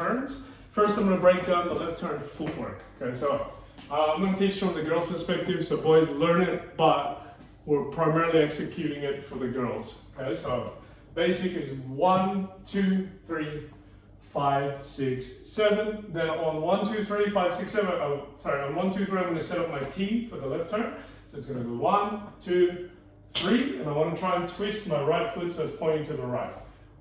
turns. First, I'm going to break down the left turn footwork. Okay, so I'm going to teach from the girls' perspective, so boys learn it, but we're primarily executing it for the girls. Okay, so basic is 1, 2, 3, 5, 6, 7. Then on 1, 2, 3, 5, 6, 7. On 1, 2, 3, I'm going to set up my T for the left turn. So it's going to go 1, 2, 3, and I want to try and twist my right foot so it's pointing to the right.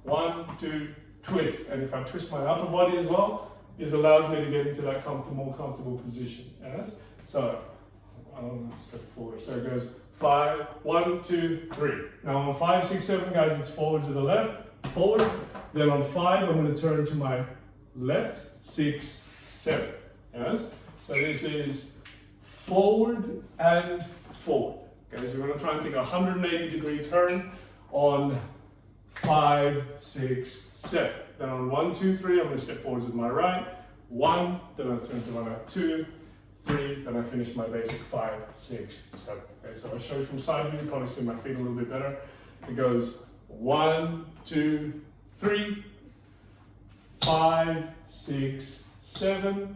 1, 2, twist. And if I twist my upper body as well, it allows me to get into that comfortable position. Yes? So I'm going to step forward. So it goes 5, 1, 2, 3. Now on 5, 6, 7, guys, it's forward to the left, forward. Then on 5, I'm going to turn to my left, 6, 7. Yes? So this is forward and forward. Okay, so we're going to try and think a 180-degree turn on 5, 6, 7. Then on 1, 2, 3, I'm going to step forwards with my right. 1, then I turn to my left. 2, 3, then I finish my basic 5, 6, 7. Okay, so I'll show you from side view, you probably see my feet a little bit better. It goes 1, 2, 3, 5, 6, 7.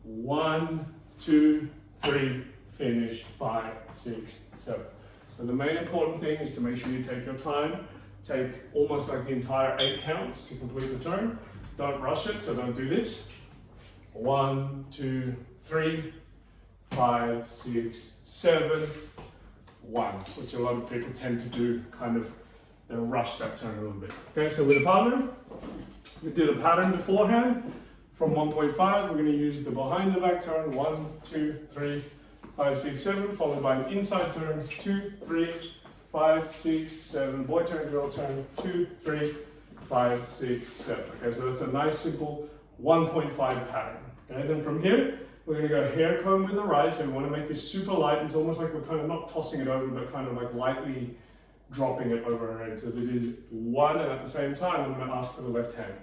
1, 2, 3, finish 5, 6, 7. So the main important thing is to make sure you take your time. Take almost like the entire 8 counts to complete the turn. Don't rush it, so don't do this. 1, 2, 3, 5, 6, 7, 1, which a lot of people tend to do, kind of, they'll rush that turn a little bit. Okay, so with a partner, we did a pattern beforehand. From 1.5, we're going to use the behind the back turn, 1, 2, 3, 5, 6, 7, followed by an inside turn, 2, 3, 5, 6, 7, boy turn, girl turn, 2, 3, 5, 6, 7. Okay, so that's a nice simple 1.5 pattern. Okay, then from here, we're going to go hair comb with the right, so we want to make this super light. It's almost like we're kind of not tossing it over, but kind of like lightly dropping it over our head. So that it is 1, and at the same time, I'm going to ask for the left hand.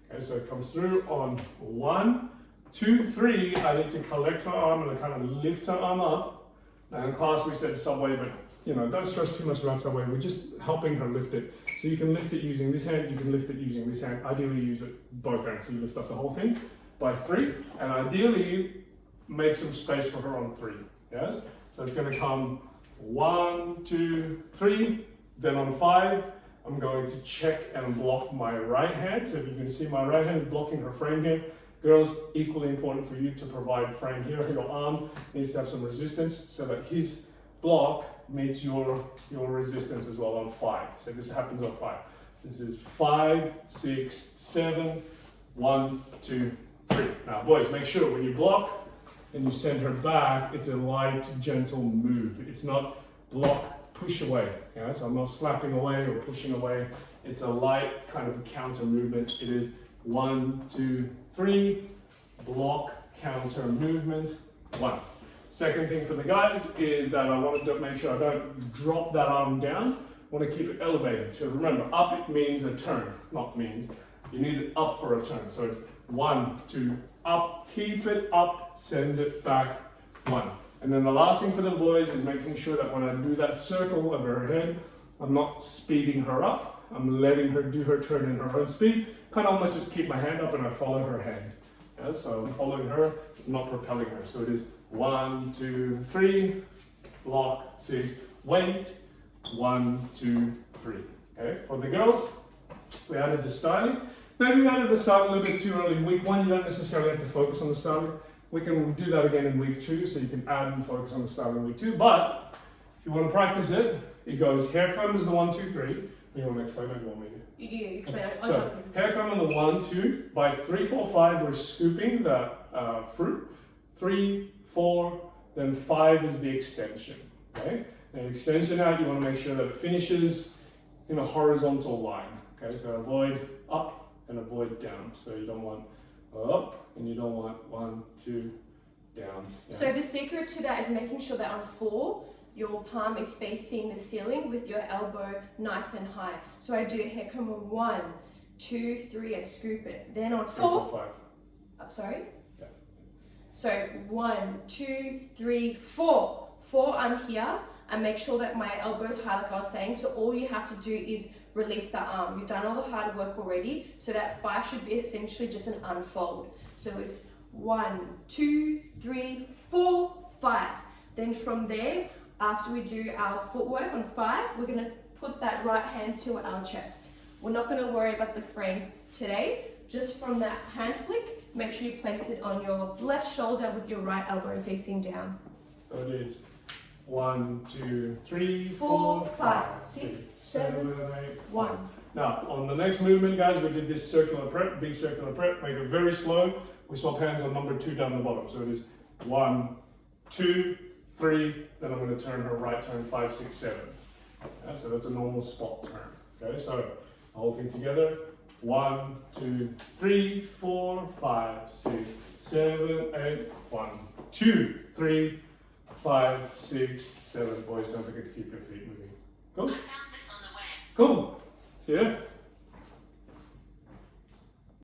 Okay, so it comes through on 1, 2, 3. I need to collect her arm and I kind of lift her arm up. Now in class we said subway, but you know, don't stress too much about subway. We're just helping her lift it. So you can lift it using this hand, you can lift it using this hand. Ideally use it both hands. So you lift up the whole thing by 3, and ideally make some space for her on 3. Yes? So it's going to come 1, 2, 3. Then on 5, I'm going to check and block my right hand. So if you can see my right hand is blocking her frame here. Girls, equally important for you to provide frame here. Your arm needs to have some resistance so that his block meets your resistance as well on 5. So this happens on 5. So this is 5, 6, 7, 1, 2, 3. Now boys, make sure when you block and you send her back, it's a light, gentle move. It's not block, push away. Yeah? So I'm not slapping away or pushing away. It's a light kind of counter movement. It is 1, 2, 3, block, counter movement, 1. Second thing for the guys is that I want to make sure I don't drop that arm down. I want to keep it elevated. So remember, up it means a turn, not means. You need it up for a turn. So it's 1, 2, up, keep it up, send it back, 1. And then the last thing for the boys is making sure that when I do that circle over her head, I'm not speeding her up. I'm letting her do her turn in her own speed. Kind of almost just keep my hand up and I follow her hand. Yeah, so I'm following her, not propelling her. So it is 1, 2, 3, block, 6, wait, 1, 2, 3. Okay, for the girls, we added the styling. Maybe we added the styling a little bit too early in week 1. You don't necessarily have to focus on the styling. We can do that again in week 2, so you can add and focus on the styling in week 2. But if you want to practice it, it goes hair comb is the 1, 2, 3. You want to explain it? You want me to? You explain it. So hair comb on the 1, 2. By 3, 4, 5, we're scooping the fruit. 3, 4, then 5 is the extension. Okay, and extension out, you want to make sure that it finishes in a horizontal line. Okay, so avoid up and avoid down. So you don't want up and you don't want 1, 2, down. So the secret to that is making sure that on 4, your palm is facing the ceiling with your elbow nice and high. So I do a hair comb on 1, 2, 3, I scoop it. Then on 4, 3, 4, 5. Sorry? Yeah. So 1, 2, 3, 4. 4, I'm here. I make sure that my elbow is high, like I was saying. So all you have to do is release the arm. You've done all the hard work already, so that 5 should be essentially just an unfold. So it's 1, 2, 3, 4, 5. Then from there, after we do our footwork on 5, we're going to put that right hand to our chest. We're not going to worry about the frame today. Just from that hand flick, make sure you place it on your left shoulder with your right elbow facing down. So it is 1, 2, 3, 4, 4, 5, 6, 7, 8, 1. Now, on the next movement, guys, we did this circular prep, big circular prep. Make it very slow. We swap hands on number 2 down the bottom. So it is 1, 2, 3. Then I'm going to turn her right turn 5, 6, 7. Yeah, so that's a normal spot turn. Okay, so the whole thing together. 1, 2, 3, 4, 5, 6, 7, 8. 1, 2, 3, 5, 6, 7. Boys, don't forget to keep your feet moving. Cool? I found this on the web. Cool. See ya.